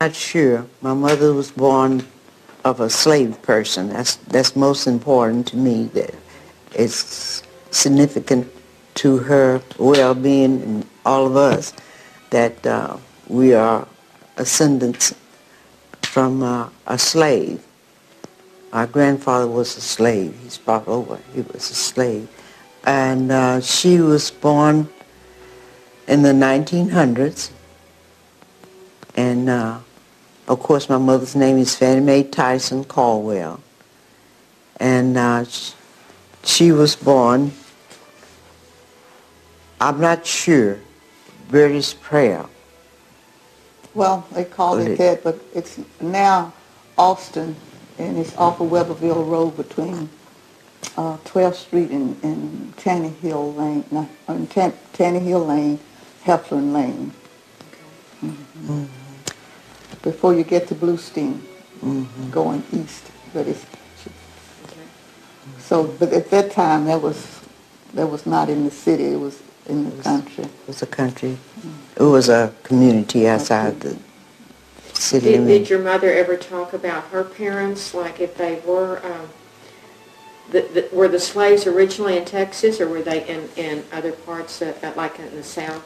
not sure. My mother was born of a slave person. That's most important to me. That it's significant to her well-being and all of us that we are ascendants from a slave. Our grandfather was a slave. He's brought over. He was a slave. And she was born in the 1900s. And, of course, my mother's name is Fannie Mae Tyson Caldwell. And she was born, I'm not sure, British Prayer. Well, they call it that, but it's now Austin, and it's off of Weberville Road between 12th Street and Tanny Hill Lane, Tanny Hill Lane, Heflin Lane. Mm-hmm. Before you get to Bluestein, going east, but it's so. But at that time, that was not in the city; it was in the country. It was a country. It was a community outside the city. Did your mother ever talk about her parents, like if they were, were the slaves originally in Texas, or were they in other parts, like in the South?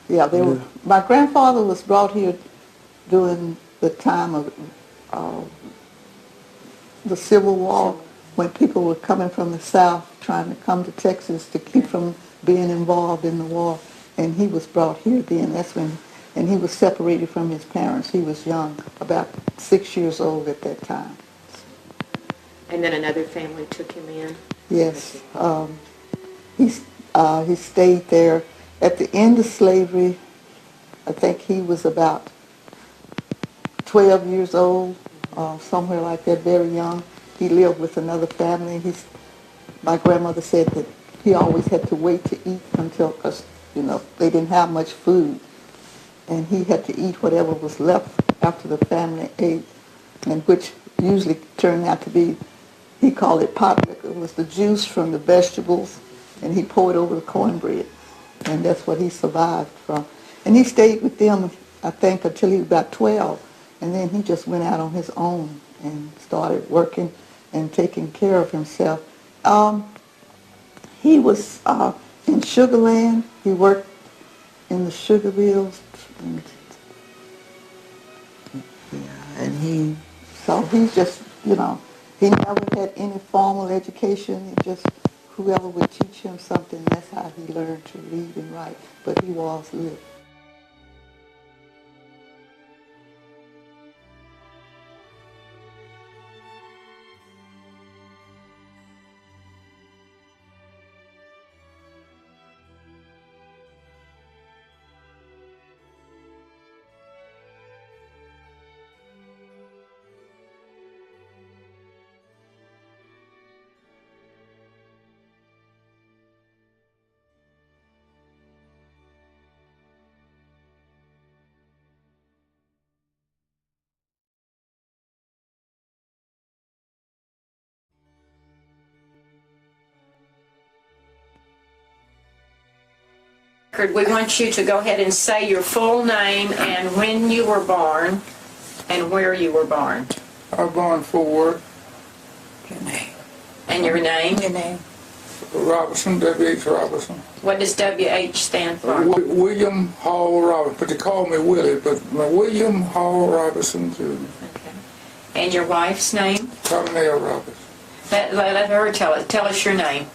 Yeah, they were. My grandfather was brought here during the time of the Civil War, when people were coming from the South trying to come to Texas to keep from being involved in the war, and he was brought here then. That's when, and he was separated from his parents. He was young, about 6 years old at that time. And then another family took him in? Yes. He stayed there. At the end of slavery, I think he was about 12 years old, somewhere like that, very young. He lived with another family. My grandmother said that he always had to wait to eat until, because, they didn't have much food. And he had to eat whatever was left after the family ate, and which usually turned out to be, he called it pot liquor. It was the juice from the vegetables, and he poured over the cornbread. And that's what he survived from. And he stayed with them, I think, until he was about 12. And then he just went out on his own and started working and taking care of himself. He was in Sugar Land. He worked in the sugar mills. And he just, he never had any formal education. He just, whoever would teach him something, that's how he learned to read and write. But he was lit. We want you to go ahead and say your full name and when you were born and where you were born. I was born in Fort Worth. Your name. And your name? Your name. Robertson, W.H. Robertson. What does W.H. stand for? William Hall Robertson, but they call me Willie, but William Hall Robertson, too. Okay. And your wife's name? Tamanea Robertson. Let her tell us your name.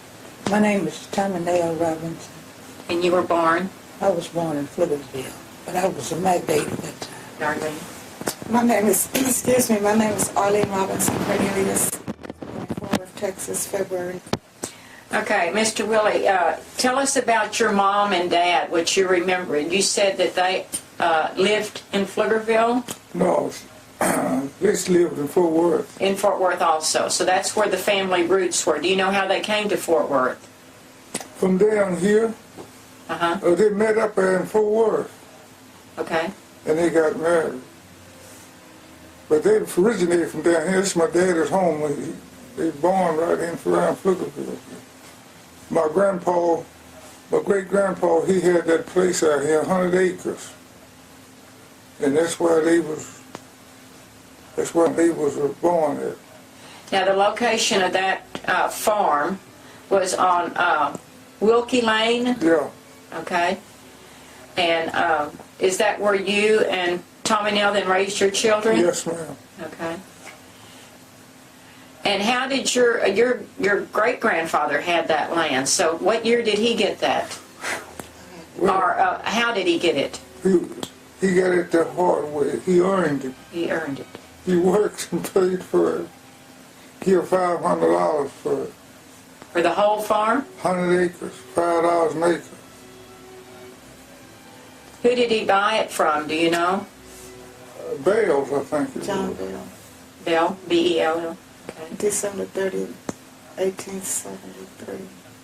My name is Tamanea Robinson. And you were born? I was born in Phillipsville, but I was a Magdate at that time. Darlene? My name is Arlene Robinson Cornelius, born in Fort Worth, Texas, February. Okay, Mr. Willie, tell us about your mom and dad, what you remember. You said that they lived in Pflugerville? No, they lived in Fort Worth. In Fort Worth also. So that's where the family roots were. Do you know how they came to Fort Worth? From down here, they met up there in Fort Worth. Okay. And they got married. But they originated from down here. This is my dad's home. They were born right in around Pflugerville. My great-grandpa, he had that place out here, 100 acres. And that's where they was born at. Now, the location of that farm was on Wilkie Lane, Yeah, okay? And is that where you and Tommy Nell then raised your children? yes, ma'am. Okay. And how did your great-grandfather had that land? So what year did he get that? Or how did he get it? He got it the hard way. He earned it. He earned it. He worked and paid for it. Give $500 for it. For the whole farm? 100 acres, $5 an acre. Who did he buy it from, do you know? Bales, I think it John was. Bell, Bell, B-E-L-L, okay. December 30th, 1873.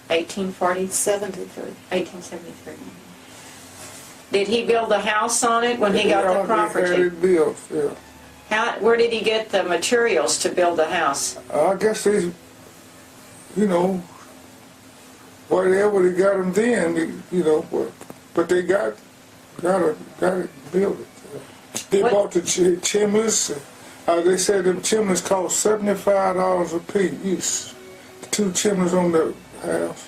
1840, 73. 1873. Did he build a house on it when he got the He had property? it built, yeah. Where did he get the materials to build the house? I guess they, whatever they got them then, but they got it built. They What- bought the chimneys. They said them chimneys cost $75 a piece. The 2 chimneys on the house.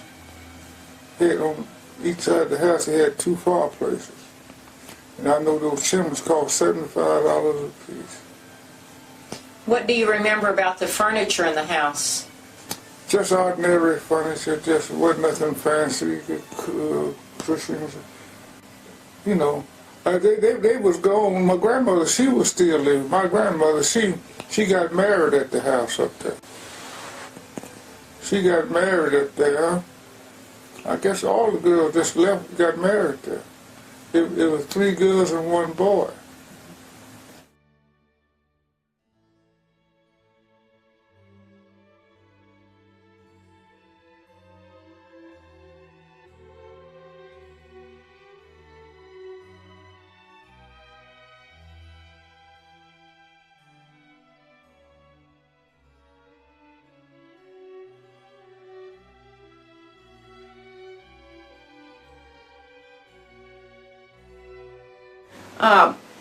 Had on each side of the house, they had 2 fireplaces. And I know those chimneys cost $75 a piece. What do you remember about the furniture in the house? Just ordinary furniture, just wasn't nothing fancy, cushions. They was gone. My grandmother, she was still living. My grandmother, she got married at the house up there. She got married up there. I guess all the girls just left, got married there. It was 3 girls and 1 boy.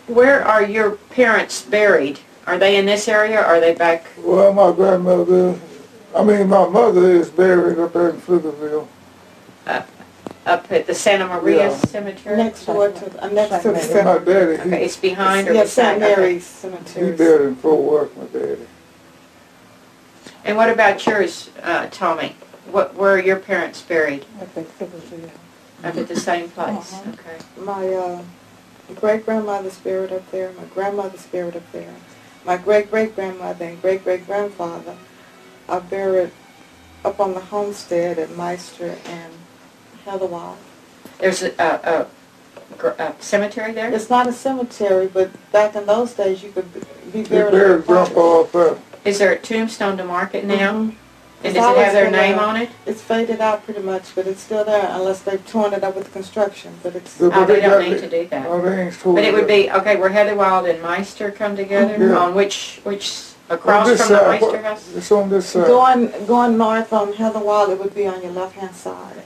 Where are your parents buried? Are they in this area or are they back Well, my mother is buried up there in Pflugerville. up at the Santa Maria Yeah. Cemetery? Next door to, next to the And my cemetery. daddy, Okay, it's behind or Yeah, beside? St. Okay. Mary's he Cemetery. buried in Fort Worth, my daddy. And what about yours, Tommy? Where are your parents buried? I think it was there. Up at the same place? Uh-huh. Okay. My great-grandmother's buried up there. My grandmother's buried up there. My great-great-grandmother and great-great-grandfather are buried up on the homestead at Meister and Heatherwald. There's a cemetery there? It's not a cemetery, but back in those days you could be They buried buried on a farm. Grandpa up there. Is there a tombstone to mark it now? Mhm. And It's does it always have their been name there. on it? It's faded out pretty much, but it's still there unless they've torn it up with construction. But it's The- Oh, they don't got need it. to do that. Oh, they ain't told But it would us. be, okay, where Heatherwild and Meister come together? Yeah. On which, On across this from the side, Meister house? It's on this side. going north on Heatherwild. It would be on your left-hand side.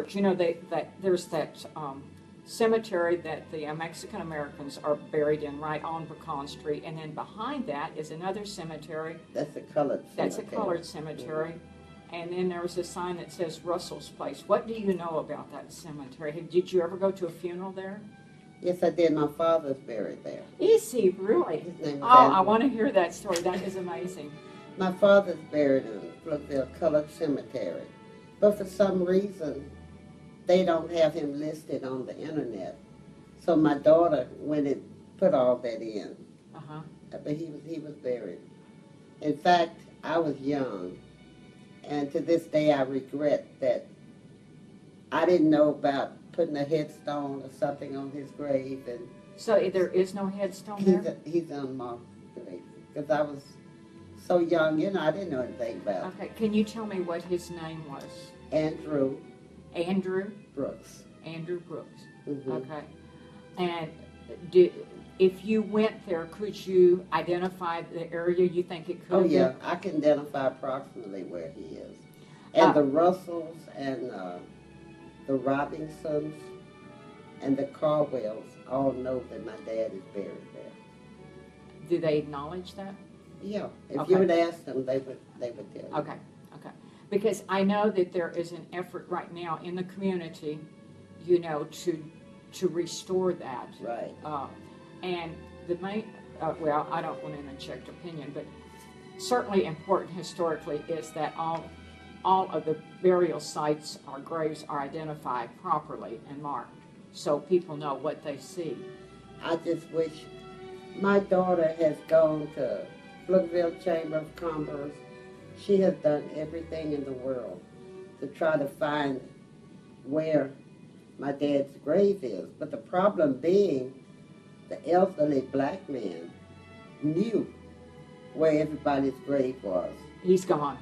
You know, there's that cemetery that the Mexican Americans are buried in right on Pecan Street, and then behind that is another cemetery. That's a colored cemetery. That's a colored cemetery. And then there was a sign that says Russell's Place. What do you know about that cemetery? Did you ever go to a funeral there? Yes, I did. My father's buried there. Is he really? His name is Oh, I Andrew. want to hear that story. That is amazing. My father's buried in Pflugerville Colored Cemetery. But for some reason, they don't have him listed on the internet. So my daughter went and put all that in. Uh-huh. But he was buried. In fact, I was young. And to this day, I regret that I didn't know about putting a headstone or something on his grave and So there is no headstone there? He's unmarked grave, because I was so young, you know, I didn't know anything about Okay, can you tell me what his name was? Andrew Andrew? Brooks. Andrew Brooks. Mhm. Okay. And if you went there, could you identify the area you think it could Oh, be? yeah, I can identify approximately where he is. And the Russells and the Robinsons and the Carwells all know that my dad is buried there. Do they acknowledge that? Yeah, if Okay. you would ask them, they would tell you. Okay, okay. Because I know that there is an effort right now in the community, you know, to restore that. Right. And the main, well, I don't want an unchecked opinion, but certainly important historically is that all of the burial sites or graves are identified properly and marked, so people know what they see. I just wish my daughter has gone to Pflugerville Chamber of Commerce. She has done everything in the world to try to find where my dad's grave is. But the problem being, the elderly black man knew where everybody's grave was. He's gone.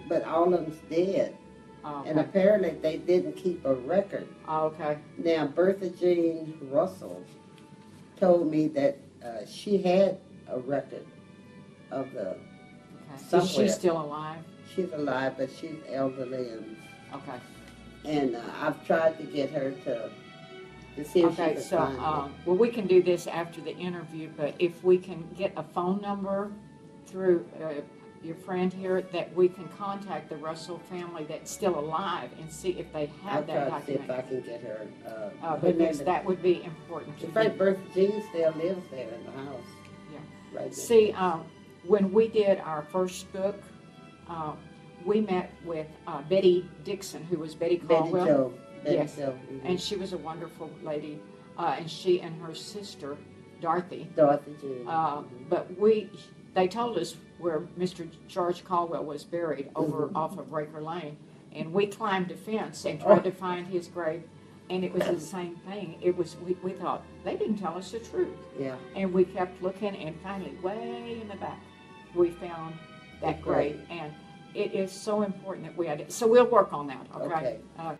But all of them's dead. Okay. And apparently they didn't keep a record. Okay. Now, Bertha Jean Russell told me that she had a record of the, Okay. Somewhere. Is she still alive? she's alive, but she's elderly, Okay. and I've tried to get her to see if she Okay, can so, find it. well, we can do this after the interview, but if we can get a phone number through your friend here, that we can contact the Russell family that's still alive and see if they I'll have that try to see if I document. can get her. Because that would be important to In fact, do. Bertha Jean still lives there in the house. Yeah. Right there. See, when we did our first book, we met with Betty Dixon, who was Betty Betty Caldwell. Jo. Betty Yes. Jo. Mhm. And she was a wonderful lady, and she and her sister, Dorothy. Dorothy Jean. But they told us where Mr. George Caldwell was buried over off of Raker Lane, and we climbed a fence and tried to find his grave, and it was the same thing. It was we thought they didn't tell us the truth, Yeah. and we kept looking, and finally, way in the back, we found that grave, and it is so important that we had it. So we'll work on that. Okay. Okay.